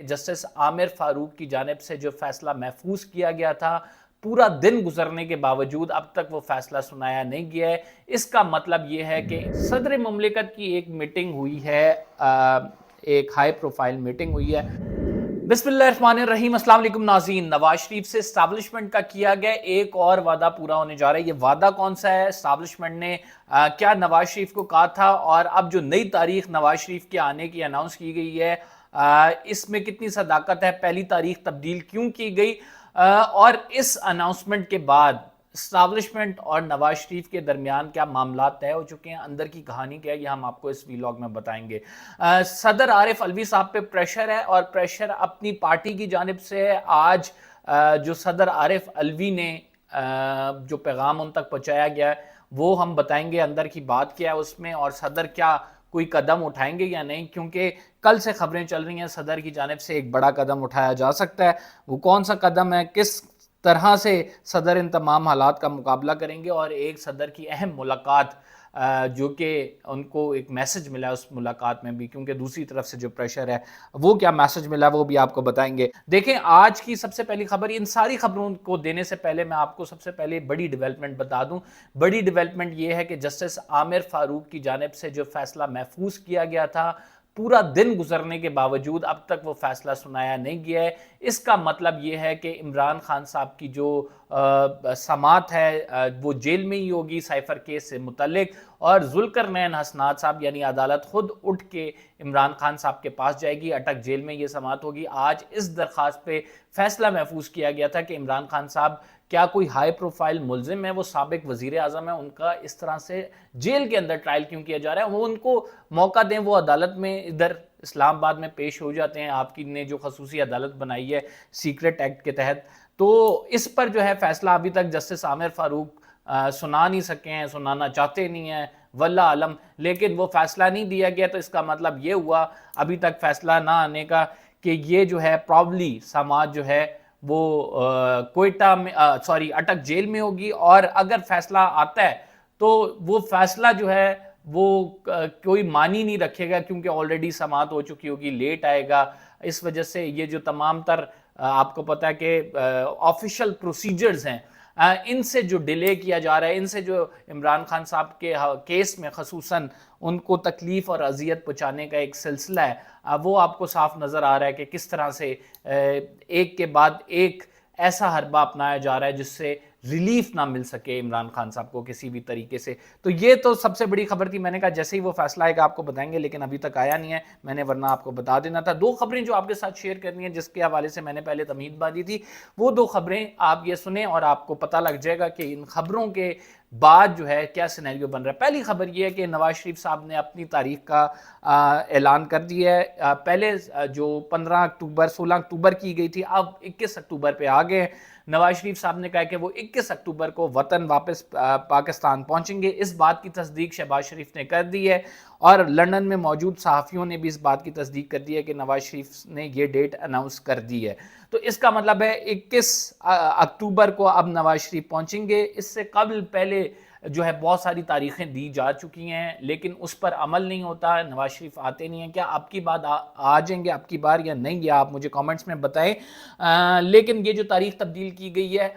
Justice عامر فاروق کی جانب سے جو فیصلہ محفوظ کیا گیا تھا، پورا دن گزرنے کے باوجود اب تک وہ فیصلہ سنایا نہیں گیا ہے۔ اس کا مطلب یہ ہے کہ صدر مملکت کی ایک میٹنگ ہوئی ہے، ایک ہائی پروفائل میٹنگ ہوئی ہے۔ بسم اللہ الرحمن الرحیم، السلام علیکم ناظرین۔ نواز شریف سے اسٹیبلشمنٹ کا کیا گیا ایک اور وعدہ پورا ہونے جا رہا ہے۔ یہ وعدہ کون سا ہے؟ اسٹیبلشمنٹ نے کیا نواز شریف کو کہا تھا، اور اب جو نئی تاریخ نواز شریف کے آنے کی اناؤنس کی گئی ہے، اس میں کتنی صداقت ہے؟ پہلی تاریخ تبدیل کیوں کی گئی؟ اور اس اناؤنسمنٹ کے بعد اسٹیبلشمنٹ اور نواز شریف کے درمیان کیا معاملات طے ہو چکے ہیں؟ اندر کی کہانی کیا ہے، یہ ہم آپ کو اس ویلاگ میں بتائیں گے۔ صدر عارف الوی صاحب پہ پریشر ہے، اور پریشر اپنی پارٹی کی جانب سے ہے۔ آج جو صدر عارف الوی نے جو پیغام ان تک پہنچایا گیا ہے وہ ہم بتائیں گے، اندر کی بات کیا ہے اس میں، اور صدر کیا کوئی قدم اٹھائیں گے یا نہیں، کیونکہ کل سے خبریں چل رہی ہیں صدر کی جانب سے ایک بڑا قدم اٹھایا جا سکتا ہے۔ وہ کون سا قدم ہے، کس طرح سے صدر ان تمام حالات کا مقابلہ کریں گے، اور ایک صدر کی اہم ملاقات جو کہ ان کو ایک میسج ملا ہے اس ملاقات میں بھی، کیونکہ دوسری طرف سے جو پریشر ہے وہ کیا میسج ملا وہ بھی آپ کو بتائیں گے۔ دیکھیں آج کی سب سے پہلی خبر، ان ساری خبروں کو دینے سے پہلے میں آپ کو سب سے پہلے بڑی ڈیولپمنٹ بتا دوں۔ بڑی ڈیولپمنٹ یہ ہے کہ جسٹس عامر فاروق کی جانب سے جو فیصلہ محفوظ کیا گیا تھا، پورا دن گزرنے کے باوجود اب تک وہ فیصلہ سنایا نہیں گیا ہے۔ اس کا مطلب یہ ہے کہ عمران خان صاحب کی جو سماعت ہے وہ جیل میں ہی ہوگی سائفر کیس سے متعلق، اور ذوالقرنین حسنات صاحب یعنی عدالت خود اٹھ کے عمران خان صاحب کے پاس جائے گی، اٹک جیل میں یہ سماعت ہوگی۔ آج اس درخواست پہ فیصلہ محفوظ کیا گیا تھا کہ عمران خان صاحب کیا کوئی ہائی پروفائل ملزم ہے، وہ سابق وزیر اعظم ہے، ان کا اس طرح سے جیل کے اندر ٹرائل کیوں کیا جا رہا ہے، وہ ان کو موقع دیں، وہ عدالت میں ادھر اسلام آباد میں پیش ہو جاتے ہیں۔ آپ کی نے جو خصوصی عدالت بنائی ہے سیکرٹ ایکٹ کے تحت، تو اس پر جو ہے فیصلہ ابھی تک جسٹس عامر فاروق سنا نہیں سکے ہیں، سنانا چاہتے نہیں ہیں، واللہ عالم، لیکن وہ فیصلہ نہیں دیا گیا، تو اس کا مطلب یہ ہوا ابھی تک فیصلہ نہ آنے کا کہ یہ جو ہے پرابلی سماعت جو ہے وہ کوئٹہ میں اٹک جیل میں ہوگی، اور اگر فیصلہ آتا ہے تو وہ فیصلہ جو ہے وہ کوئی معنی نہیں رکھے گا، کیونکہ آلریڈی سماعت ہو چکی ہوگی، لیٹ آئے گا۔ اس وجہ سے یہ جو تمام تر آپ کو پتا ہے کہ آفیشیل پروسیجرز ہیں، ان سے جو ڈیلے کیا جا رہا ہے، ان سے جو عمران خان صاحب کے کیس میں خصوصاً ان کو تکلیف اور اذیت پہنچانے کا ایک سلسلہ ہے، وہ آپ کو صاف نظر آ رہا ہے کہ کس طرح سے ایک کے بعد ایک ایسا حربہ اپنایا جا رہا ہے جس سے ریلیف نہ مل سکے عمران خان صاحب کو کسی بھی طریقے سے۔ تو یہ تو سب سے بڑی خبر تھی، میں نے کہا جیسے ہی وہ فیصلہ آئے گا آپ کو بتائیں گے، لیکن ابھی تک آیا نہیں ہے، میں نے ورنہ آپ کو بتا دینا تھا۔ دو خبریں جو آپ کے ساتھ شیئر کرنی ہیں، جس کے حوالے سے میں نے پہلے تمہید باندھی تھی، وہ دو خبریں آپ یہ سنیں اور آپ کو پتہ لگ جائے گا کہ ان خبروں کے بعد جو ہے کیا سینیریو بن رہا ہے۔ پہلی خبر یہ ہے کہ نواز شریف صاحب نے اپنی تاریخ کا اعلان کر دیا ہے۔ پہلے جو 15 اکتوبر 16 اکتوبر کی گئی تھی، اب 21 اکتوبر پہ آ گئے۔ نواز شریف صاحب نے کہا کہ وہ 21 اکتوبر کو وطن واپس پاکستان پہنچیں گے۔ اس بات کی تصدیق شہباز شریف نے کر دی ہے، اور لندن میں موجود صحافیوں نے بھی اس بات کی تصدیق کر دی ہے کہ نواز شریف نے یہ ڈیٹ اناؤنس کر دی ہے۔ تو اس کا مطلب ہے 21 اکتوبر کو اب نواز شریف پہنچیں گے۔ اس سے قبل پہلے جو ہے بہت ساری تاریخیں دی جا چکی ہیں، لیکن اس پر عمل نہیں ہوتا، نواز شریف آتے نہیں ہیں۔ کیا اب کی بات آ جائیں گے اب کی بار یا نہیں، یہ آپ مجھے کامنٹس میں بتائیں۔ لیکن یہ جو تاریخ تبدیل کی گئی ہے،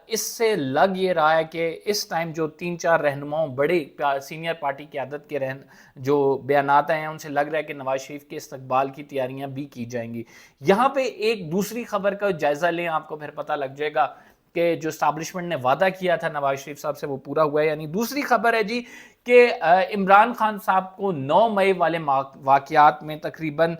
اس سے لگ یہ رہا ہے کہ اس ٹائم جو 3-4 رہنماؤں بڑے سینئر پارٹی قیادت کے جو بیانات ہیں، ان سے لگ رہا ہے کہ نواز شریف کے استقبال کی تیاریاں بھی کی جائیں گی۔ یہاں پہ ایک دوسری خبر کا جائزہ لیں، آپ کو پھر پتہ لگ جائے گا کہ جو اسٹیبلشمنٹ نے وعدہ کیا تھا نواز شریف صاحب سے وہ پورا ہوا ہے۔ یعنی دوسری خبر ہے جی کہ عمران خان صاحب کو 9 مئی والے واقعات میں تقریباً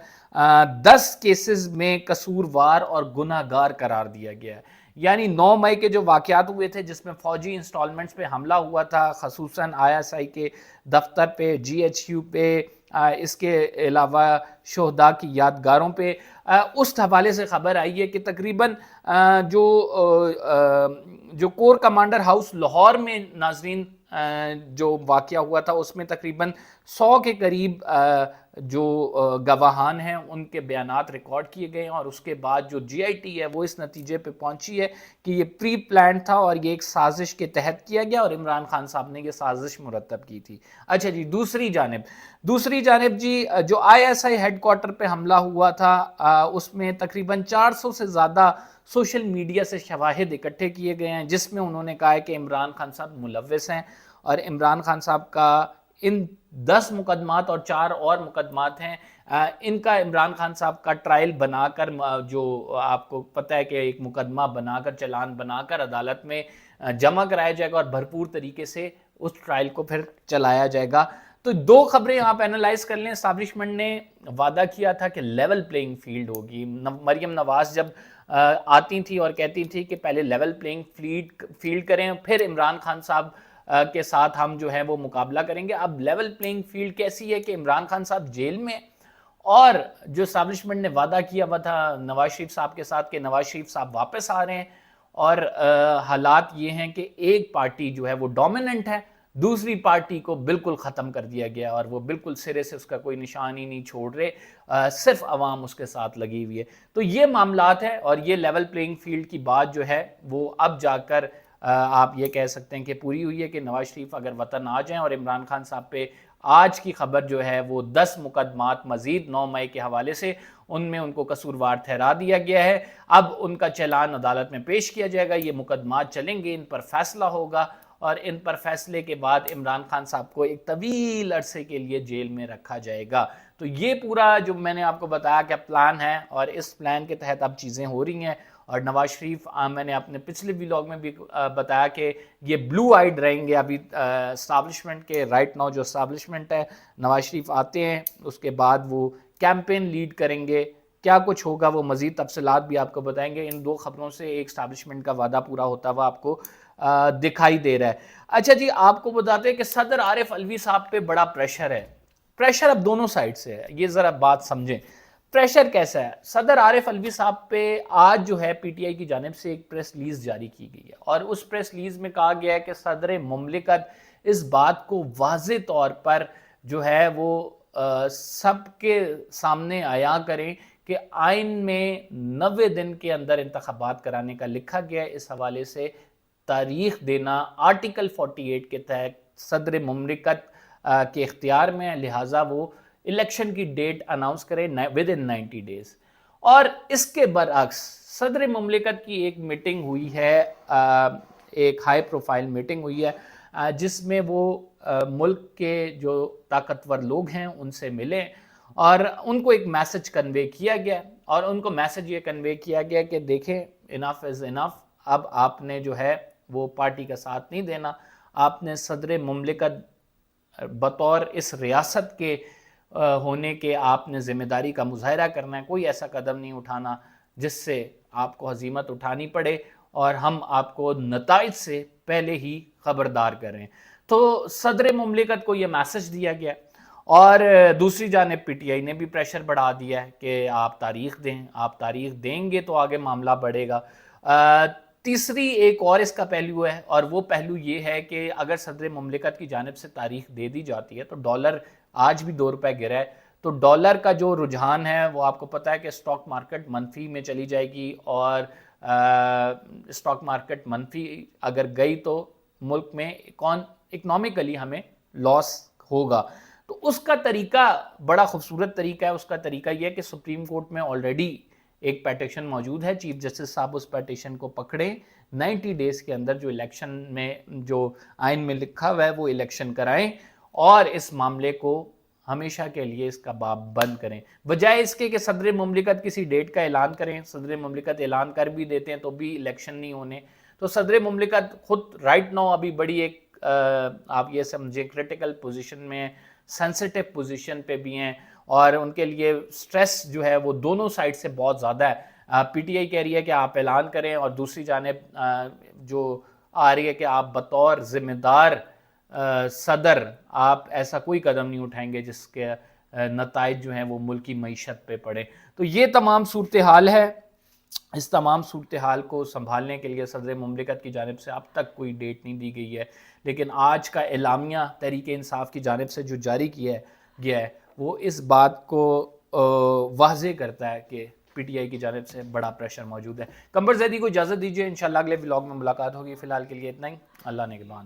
10 کیسز میں قصوروار اور گناہ گار قرار دیا گیا ہے۔ یعنی 9 مئی کے جو واقعات ہوئے تھے جس میں فوجی انسٹالمنٹس پہ حملہ ہوا تھا، خصوصاً ISI کے دفتر پہ، GHU پہ، اس کے علاوہ شہداء کی یادگاروں پہ، اس حوالے سے خبر آئی ہے کہ تقریباً جو کور کمانڈر ہاؤس لاہور میں ناظرین جو واقعہ ہوا تھا، اس میں تقریباً 100 کے قریب جو گواہان ہیں ان کے بیانات ریکارڈ کیے گئے ہیں، اور اس کے بعد جو جی آئی ٹی ہے وہ اس نتیجے پہ پہنچی ہے کہ یہ پری پلان تھا اور یہ ایک سازش کے تحت کیا گیا، اور عمران خان صاحب نے یہ سازش مرتب کی تھی۔ اچھا جی، دوسری جانب جی جو I S I had quarter پہ حملہ ہوا تھا، اس میں تقریباً 400 سے زیادہ سوشل میڈیا سے شواہد اکٹھے کیے گئے ہیں، جس میں انہوں نے کہا ہے کہ عمران خان صاحب ملوث ہیں، اور عمران خان صاحب کا ان 10 مقدمات اور 4 اور مقدمات ہیں، ان کا عمران خان صاحب کا ٹرائل بنا کر، جو آپ کو پتہ ہے کہ ایک مقدمہ بنا کر، چلان بنا کر عدالت میں جمع کرایا جائے گا، اور بھرپور طریقے سے اس ٹرائل کو پھر چلایا جائے گا۔ تو 2 خبریں آپ اینالائز کر لیں۔ اسٹیبلشمنٹ نے وعدہ کیا تھا کہ لیول پلینگ فیلڈ ہوگی، مریم نواز جب آتی تھی اور کہتی تھی کہ پہلے لیول پلینگ فیلڈ کریں، پھر عمران خان صاحب کے ساتھ ہم جو ہے وہ مقابلہ کریں گے۔ اب لیول پلینگ فیلڈ کیسی ہے کہ عمران خان صاحب جیل میں، اور جو اسٹیبلشمنٹ نے وعدہ کیا ہوا تھا نواز شریف صاحب کے ساتھ کہ نواز شریف صاحب واپس آ رہے ہیں، اور حالات یہ ہیں کہ ایک پارٹی جو ہے وہ ڈومیننٹ ہے، دوسری پارٹی کو بالکل ختم کر دیا گیا، اور وہ بالکل سرے سے اس کا کوئی نشان ہی نہیں چھوڑ رہے، صرف عوام اس کے ساتھ لگی ہوئی ہے۔ تو یہ معاملات ہیں، اور یہ لیول پلینگ فیلڈ کی بات جو ہے وہ اب جا کر آپ یہ کہہ سکتے ہیں کہ پوری ہوئی ہے، کہ نواز شریف اگر وطن آ جائیں، اور عمران خان صاحب پہ آج کی خبر جو ہے وہ 10 مقدمات مزید 9 مئی کے حوالے سے ان میں ان کو قصوروار ٹھہرا دیا گیا ہے، اب ان کا چلان عدالت میں پیش کیا جائے گا، یہ مقدمات چلیں گے، ان پر فیصلہ ہوگا، اور ان پر فیصلے کے بعد عمران خان صاحب کو ایک طویل عرصے کے لیے جیل میں رکھا جائے گا۔ تو یہ پورا جو میں نے آپ کو بتایا کہ پلان ہے، اور اس پلان کے تحت اب چیزیں ہو رہی ہیں، اور نواز شریف میں نے اپنے پچھلے ویلاگ میں بھی بتایا کہ یہ بلو آئیڈ رہیں گے ابھی اسٹیبلشمنٹ کے، رائٹ ناؤ جو اسٹیبلشمنٹ ہے، نواز شریف آتے ہیں اس کے بعد وہ کیمپین لیڈ کریں گے، کیا کچھ ہوگا وہ مزید تفصیلات بھی آپ کو بتائیں گے۔ ان 2 خبروں سے ایک اسٹیبلشمنٹ کا وعدہ پورا ہوتا ہوا آپ کو دکھائی دے رہا ہے۔ اچھا جی، آپ کو بتاتے ہیں کہ صدر عارف علوی صاحب پہ بڑا پریشر ہے، پریشر اب دونوں سائڈ سے ہے، یہ ذرا بات سمجھیں۔ پریشر کیسا ہے؟ صدر عارف علوی صاحب پہ آج جو ہے پی ٹی آئی کی جانب سے ایک پریس ریلیز جاری کی گئی ہے، اور اس پریس ریلیز میں کہا گیا ہے کہ صدر مملکت اس بات کو واضح طور پر جو ہے وہ سب کے سامنے عیاں کریں کہ آئین میں 90 دن کے اندر انتخابات کرانے کا لکھا گیا ہے، اس حوالے سے تاریخ دینا آرٹیکل 48 کے تحت صدر مملکت کے اختیار میں ہے، لہٰذا وہ الیکشن کی ڈیٹ اناؤنس کرے within 90 days۔ اور اس کے برعکس صدر مملکت کی ایک میٹنگ ہوئی ہے، ایک ہائی پروفائل میٹنگ ہوئی ہے، جس میں وہ ملک کے جو طاقتور لوگ ہیں ان سے ملے، اور ان کو ایک میسج کنوے کیا گیا، اور ان کو میسج یہ کنوے کیا گیا کہ دیکھیں انف از انف، اب آپ نے جو ہے وہ پارٹی کا ساتھ نہیں دینا، آپ نے صدر مملکت بطور اس ریاست کے ہونے کے آپ نے ذمہ داری کا مظاہرہ کرنا ہے، کوئی ایسا قدم نہیں اٹھانا جس سے آپ کو ہزیمت اٹھانی پڑے، اور ہم آپ کو نتائج سے پہلے ہی خبردار کریں۔ تو صدر مملکت کو یہ میسج دیا گیا، اور دوسری جانب پی ٹی آئی نے بھی پریشر بڑھا دیا ہے کہ آپ تاریخ دیں، آپ تاریخ دیں گے تو آگے معاملہ بڑھے گا۔ تیسری ایک اور اس کا پہلو ہے، اور وہ پہلو یہ ہے کہ اگر صدر مملکت کی جانب سے تاریخ دے دی جاتی ہے تو ڈالر آج بھی 2 روپے گرا ہے، تو ڈالر کا جو رجحان ہے وہ آپ کو پتہ ہے کہ اسٹاک مارکیٹ منفی میں چلی جائے گی، اور اسٹاک مارکیٹ منفی اگر گئی تو ملک میں اکنامکلی ہمیں لاس ہوگا۔ تو اس کا طریقہ بڑا خوبصورت طریقہ ہے، اس کا طریقہ یہ ہے کہ سپریم کورٹ میں آلریڈی ایک پیٹیشن موجود ہے، چیف جسٹس صاحب اس پیٹیشن کو پکڑیں، 90 ڈیز کے اندر جو الیکشن میں جو آئین میں لکھا ہوا ہے وہ الیکشن کرائیں، اور اس معاملے کو ہمیشہ کے لیے اس کا باب بند کریں، بجائے اس کے کہ صدر مملکت کسی ڈیٹ کا اعلان کریں۔ صدر مملکت اعلان کر بھی دیتے ہیں تو بھی الیکشن نہیں ہونے، تو صدر مملکت خود رائٹ ناؤ ابھی بڑی ایک آپ یہ سمجھیں کرٹیکل پوزیشن میں، سینسیٹیو پوزیشن پہ بھی ہیں، اور ان کے لیے سٹریس جو ہے وہ دونوں سائڈ سے بہت زیادہ ہے۔ پی ٹی آئی کہہ رہی ہے کہ آپ اعلان کریں، اور دوسری جانب جو آ رہی ہے کہ آپ بطور ذمہ دار صدر آپ ایسا کوئی قدم نہیں اٹھائیں گے جس کے نتائج جو ہیں وہ ملکی معیشت پہ پڑے۔ تو یہ تمام صورتحال ہے، اس تمام صورتحال کو سنبھالنے کے لیے صدر مملکت کی جانب سے اب تک کوئی ڈیٹ نہیں دی گئی ہے، لیکن آج کا اعلامیہ تحریک انصاف کی جانب سے جو جاری کیا گیا ہے وہ اس بات کو واضح کرتا ہے کہ پی ٹی آئی کی جانب سے بڑا پریشر موجود ہے۔ قمبر زیدی کو اجازت دیجیے، انشاءاللہ اگلے ولاگ میں ملاقات ہوگی، فی الحال کے لیے اتنا ہی، اللہ نگہبان۔